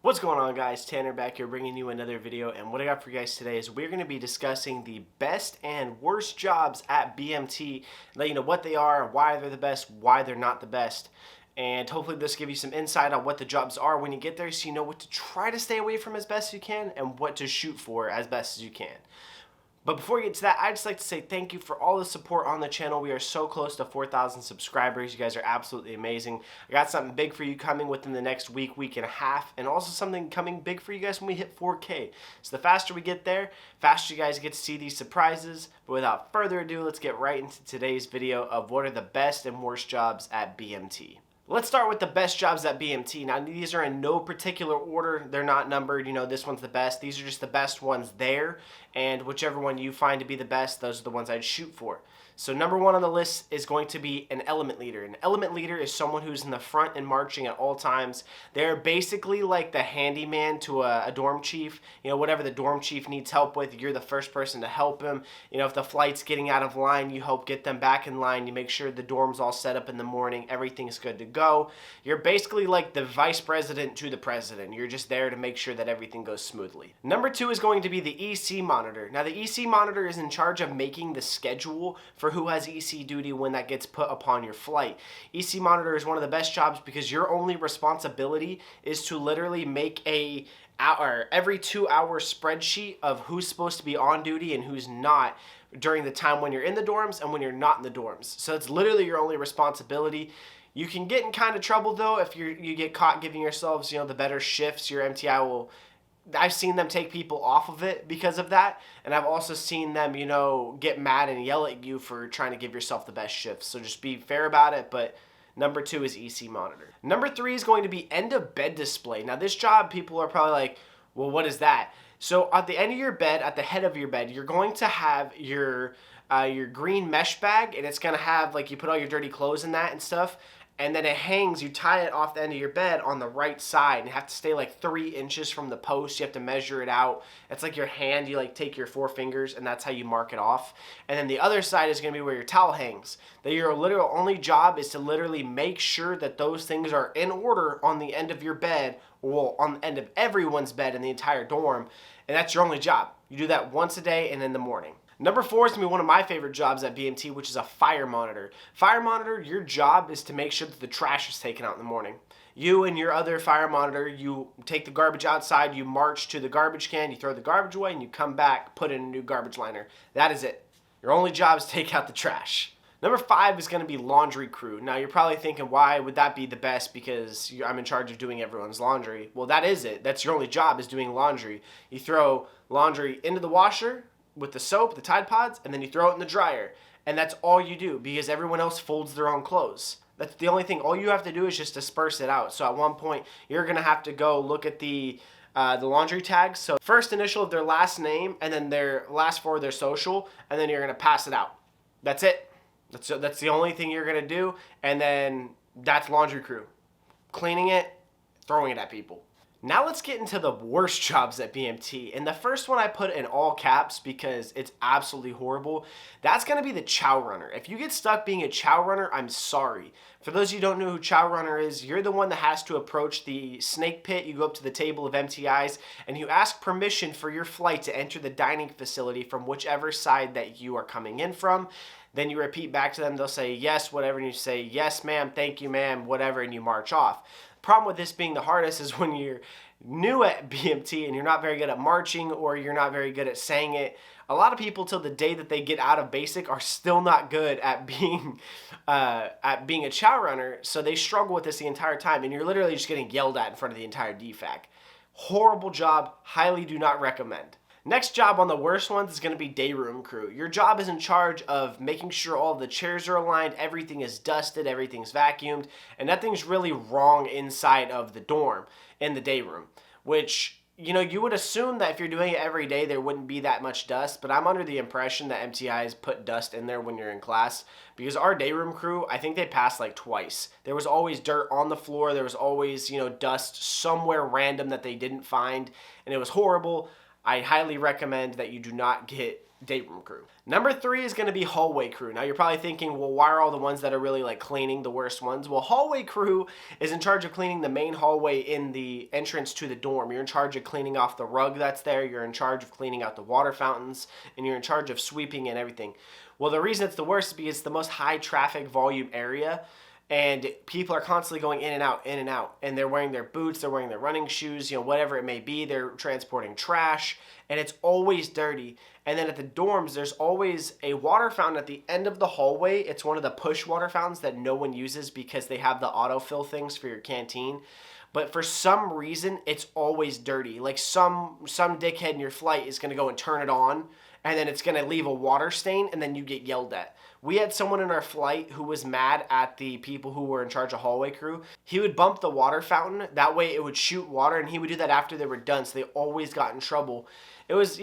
What's going on, guys? Tanner back here bringing you another video, and what I got for you guys today is we're going to be discussing the best and worst jobs at BMT, let you know what they are, why they're the best, why they're not the best, and hopefully this will give you some insight on what the jobs are when you get there so you know what to try to stay away from as best as you can and what to shoot for as best as you can. But before we get to that, I'd just like to say thank you for all the support on the channel. We are so close to 4,000 subscribers. You guys are absolutely amazing. I got something big for you coming within the next week, week and a half, and also something coming big for you guys when we hit 4K. So the faster we get there, faster you guys get to see these surprises. But without further ado, let's get right into today's video of what are the best and worst jobs at BMT. Let's start with the best jobs at BMT. Now, these are in no particular order. They're not numbered, this one's the best. These are just the best ones there, and whichever one you find to be the best, those are the ones I'd shoot for. So number one on the list is going to be an element leader. An element leader is someone who's in the front and marching at all times. They're basically like the handyman to a dorm chief. Whatever the dorm chief needs help with, you're the first person to help him. If the flight's getting out of line, you help get them back in line. You make sure the dorm's all set up in the morning. Everything's good to go. You're basically like the vice president to the president. You're just there to make sure that everything goes smoothly. Number two is going to be the EC monitor. Now, the EC monitor is in charge of making the schedule for who has EC duty when that gets put upon your flight. EC monitor is one of the best jobs because your only responsibility is to literally make every 2-hour spreadsheet of who's supposed to be on duty and who's not during the time when you're in the dorms and when you're not in the dorms. So it's literally your only responsibility. You can get in kind of trouble though if you get caught giving yourselves the better shifts. Your MTI will. I've seen them take people off of it because of that, and I've also seen them, get mad and yell at you for trying to give yourself the best shifts. So just be fair about it, but number two is EC monitor. Number three is going to be end of bed display. Now this job, people are probably like, well, what is that? So at the end of your bed, at the head of your bed, you're going to have your green mesh bag, and it's going to have, like, you put all your dirty clothes in that and stuff, and then it hangs, you tie it off the end of your bed on the right side, and you have to stay like 3 inches from the post. You have to measure it out. It's like your hand, you like take your 4 fingers, and that's how you mark it off. And then the other side is going to be where your towel hangs. That your literal only job is to literally make sure that those things are in order on the end of your bed, or on the end of everyone's bed in the entire dorm, and that's your only job. You do that once a day and in the morning. Number four is going to be one of my favorite jobs at BMT, which is a fire monitor. Fire monitor, your job is to make sure that the trash is taken out in the morning. You and your other fire monitor, you take the garbage outside, you march to the garbage can, you throw the garbage away, and you come back, put in a new garbage liner. That is it. Your only job is to take out the trash. Number five is going to be laundry crew. Now, you're probably thinking, why would that be the best? Because I'm in charge of doing everyone's laundry. Well, that is it. That's your only job, is doing laundry. You throw laundry into the washer with the soap, the Tide Pods, and then you throw it in the dryer. And that's all you do, because everyone else folds their own clothes. That's the only thing. All you have to do is just disperse it out. So at one point, you're going to have to go look at the laundry tags. So first initial of their last name, and then their last 4 of their social, and then you're going to pass it out. That's it. That's the only thing you're going to do, and then that's laundry crew. Cleaning it, throwing it at people. Now let's get into the worst jobs at BMT. And the first one I put in all caps because it's absolutely horrible. That's going to be the Chow Runner. If you get stuck being a Chow Runner, I'm sorry. For those of you who don't know who Chow Runner is, you're the one that has to approach the snake pit. You go up to the table of MTIs and you ask permission for your flight to enter the dining facility from whichever side that you are coming in from. Then you repeat back to them. They'll say yes, whatever, and you say yes, ma'am, thank you, ma'am, whatever, and you march off. Problem with this being the hardest is when you're new at BMT and you're not very good at marching, or you're not very good at saying it. A lot of people, till the day that they get out of basic, are still not good at being a Chow Runner, so they struggle with this the entire time, and you're literally just getting yelled at in front of the entire DFAC. Horrible job. Highly do not recommend. Next job on the worst ones is going to be day room crew. Your job is in charge of making sure all of the chairs are aligned, everything is dusted, everything's vacuumed, and nothing's really wrong inside of the dorm in the day room, which, you would assume that if you're doing it every day, there wouldn't be that much dust, but I'm under the impression that MTIs put dust in there when you're in class, because our day room crew, I think they passed like twice. There was always dirt on the floor, there was always, dust somewhere random that they didn't find, and it was horrible. I highly recommend that you do not get day room crew. Number 3 is going to be hallway crew. Now you're probably thinking, well, why are all the ones that are really like cleaning the worst ones? Well, hallway crew is in charge of cleaning the main hallway in the entrance to the dorm. You're in charge of cleaning off the rug that's there. You're in charge of cleaning out the water fountains, and you're in charge of sweeping and everything. Well, the reason it's the worst is because it's the most high traffic volume area, and people are constantly going in and out, and they're wearing their boots, they're wearing their running shoes, whatever it may be. They're transporting trash, and it's always dirty. And then at the dorms, there's always a water fountain at the end of the hallway. It's one of the push water fountains that no one uses because they have the autofill things for your canteen. But for some reason, it's always dirty. Like some dickhead in your flight is going to go and turn it on, and then it's going to leave a water stain, and then you get yelled at. We had someone in our flight who was mad at the people who were in charge of hallway crew. He would bump the water fountain. That way it would shoot water, and he would do that after they were done, so they always got in trouble. He was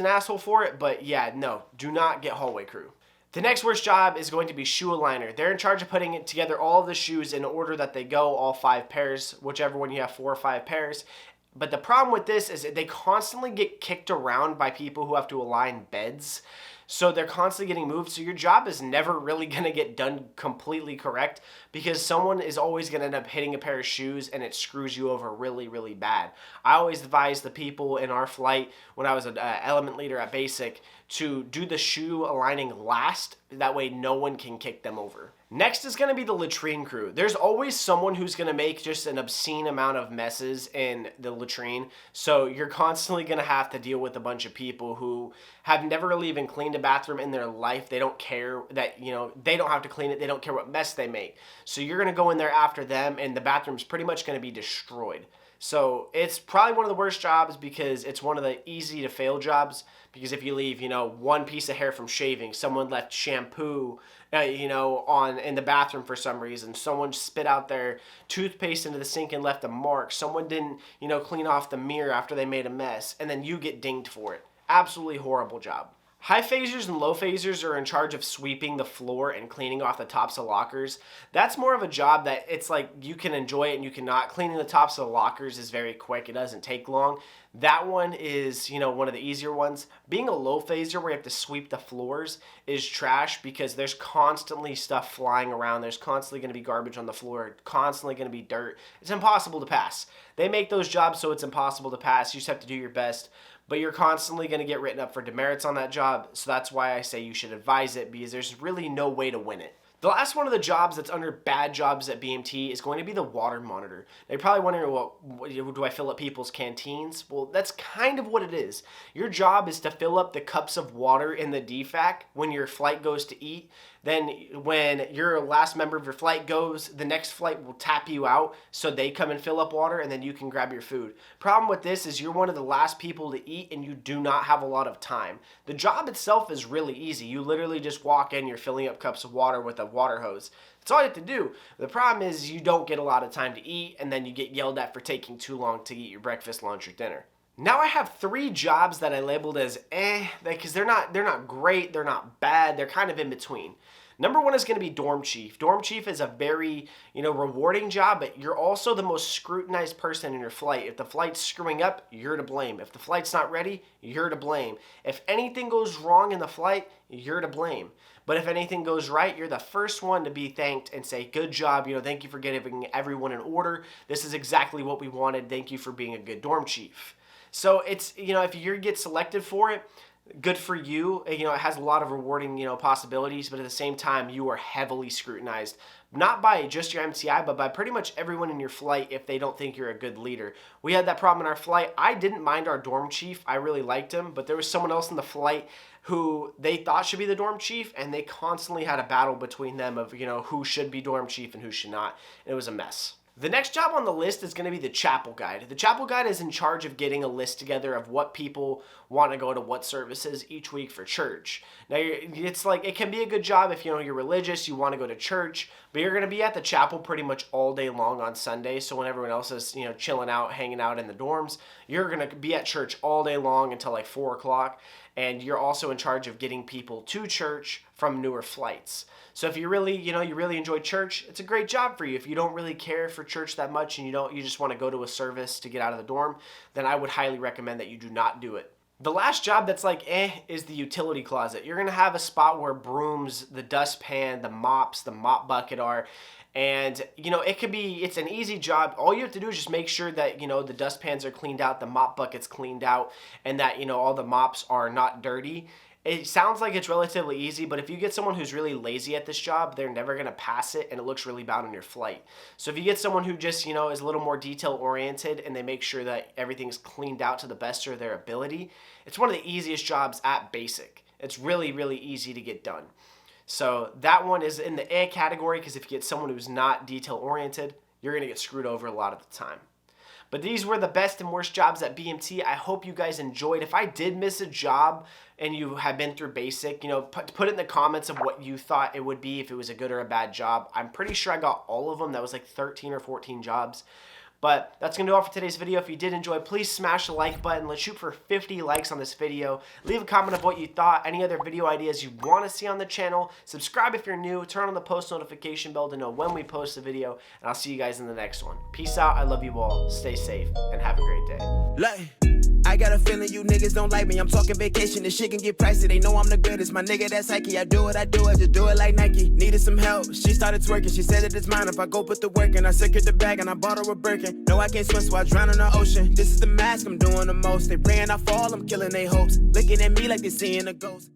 an asshole for it, but yeah, no, do not get hallway crew. The next worst job is going to be shoe aligner. They're in charge of putting it together all of the shoes in order that they go, all 5 pairs, whichever one you have 4 or 5 pairs. But the problem with this is that they constantly get kicked around by people who have to align beds. So they're constantly getting moved. So your job is never really going to get done completely correct because someone is always going to end up hitting a pair of shoes and it screws you over really, really bad. I always advise the people in our flight when I was an element leader at basic to do the shoe aligning last. That way no one can kick them over. Next is going to be the latrine crew. There's always someone who's going to make just an obscene amount of messes in the latrine. So you're constantly going to have to deal with a bunch of people who have never really even cleaned a bathroom in their life. They don't care that, they don't have to clean it. They don't care what mess they make. So you're going to go in there after them, and the bathroom's pretty much going to be destroyed. So it's probably one of the worst jobs because it's one of the easy to fail jobs. Because if you leave, one piece of hair from shaving, someone left shampoo, in the bathroom for some reason, someone spit out their toothpaste into the sink and left a mark, someone didn't, clean off the mirror after they made a mess, and then you get dinged for it. Absolutely horrible job. High phasers and low phasers are in charge of sweeping the floor and cleaning off the tops of lockers. That's more of a job that it's like you can enjoy it and you cannot. Cleaning the tops of the lockers is very quick. It doesn't take long. That one is, one of the easier ones. Being a low phaser where you have to sweep the floors is trash because there's constantly stuff flying around. There's constantly going to be garbage on the floor, constantly going to be dirt. It's impossible to pass. They make those jobs so it's impossible to pass. You just have to do your best. But you're constantly going to get written up for demerits on that job, so that's why I say you should advise it, because there's really no way to win it. The last one of the jobs that's under bad jobs at BMT is going to be the water monitor. Now you're probably wondering, well, do I fill up people's canteens? Well, that's kind of what it is. Your job is to fill up the cups of water in the DFAC when your flight goes to eat. Then when your last member of your flight goes, the next flight will tap you out so they come and fill up water, and then you can grab your food. Problem with this is you're one of the last people to eat and you do not have a lot of time. The job itself is really easy. You literally just walk in, you're filling up cups of water with a water hose. That's all you have to do. The problem is you don't get a lot of time to eat, and then you get yelled at for taking too long to eat your breakfast, lunch, or dinner. Now I have 3 jobs that I labeled as because they're not great, they're not bad, they're kind of in between. Number 1 is going to be dorm chief. Dorm chief is a very, rewarding job, but you're also the most scrutinized person in your flight. If the flight's screwing up, you're to blame. If the flight's not ready, you're to blame. If anything goes wrong in the flight, you're to blame. But if anything goes right, you're the first one to be thanked and say, good job, thank you for getting everyone in order. This is exactly what we wanted. Thank you for being a good dorm chief. So it's, if you get selected for it, good for you. It has a lot of rewarding, possibilities, but at the same time, you are heavily scrutinized. Not by just your MTI, but by pretty much everyone in your flight if they don't think you're a good leader. We had that problem in our flight. I didn't mind our dorm chief. I really liked him, but there was someone else in the flight who they thought should be the dorm chief, and they constantly had a battle between them of, who should be dorm chief and who should not. And it was a mess. The next job on the list is going to be the chapel guide. The chapel guide is in charge of getting a list together of what people want to go to what services each week for church. Now, it's like, it can be a good job if, you're religious, you want to go to church, but you're going to be at the chapel pretty much all day long on Sunday. So when everyone else is, chilling out, hanging out in the dorms, you're going to be at church all day long until like 4 o'clock. And you're also in charge of getting people to church from newer flights. So if you really, you really enjoy church, it's a great job for you. If you don't really care for church that much and you just want to go to a service to get out of the dorm, then I would highly recommend that you do not do it. The last job that's like is the utility closet. You're gonna have a spot where brooms, the dustpan, the mops, the mop bucket are. And it's an easy job. All you have to do is just make sure that the dustpans are cleaned out, the mop bucket's cleaned out, and that all the mops are not dirty. It sounds like it's relatively easy, but if you get someone who's really lazy at this job, they're never going to pass it, and it looks really bad on your flight. So if you get someone who just, is a little more detail oriented and they make sure that everything's cleaned out to the best of their ability, it's one of the easiest jobs at basic. It's really, really easy to get done. So that one is in the A category, because if you get someone who's not detail oriented, you're going to get screwed over a lot of the time. But these were the best and worst jobs at BMT. I hope you guys enjoyed. If I did miss a job and you have been through basic, put it in the comments of what you thought it would be, if it was a good or a bad job. I'm pretty sure I got all of them. That was like 13 or 14 jobs. But that's going to do all for today's video. If you did enjoy, please smash the like button. Let's shoot for 50 likes on this video. Leave a comment of what you thought, any other video ideas you want to see on the channel. Subscribe if you're new. Turn on the post notification bell to know when we post a video. And I'll see you guys in the next one. Peace out. I love you all. Stay safe and have a great day. I got a feeling you niggas don't like me. I'm talking vacation, this shit can get pricey. They know I'm the greatest, my nigga, that's Psyche. I do it, just do it like Nike. Needed some help, she started twerking. She said that it's mine if I go put the work in. I secured the bag and I bought her a Birkin. No, I can't swim, so I drown in the ocean. This is the mask, I'm doing the most. They praying I fall, I'm killing their hopes. Looking at me like they seeing a ghost.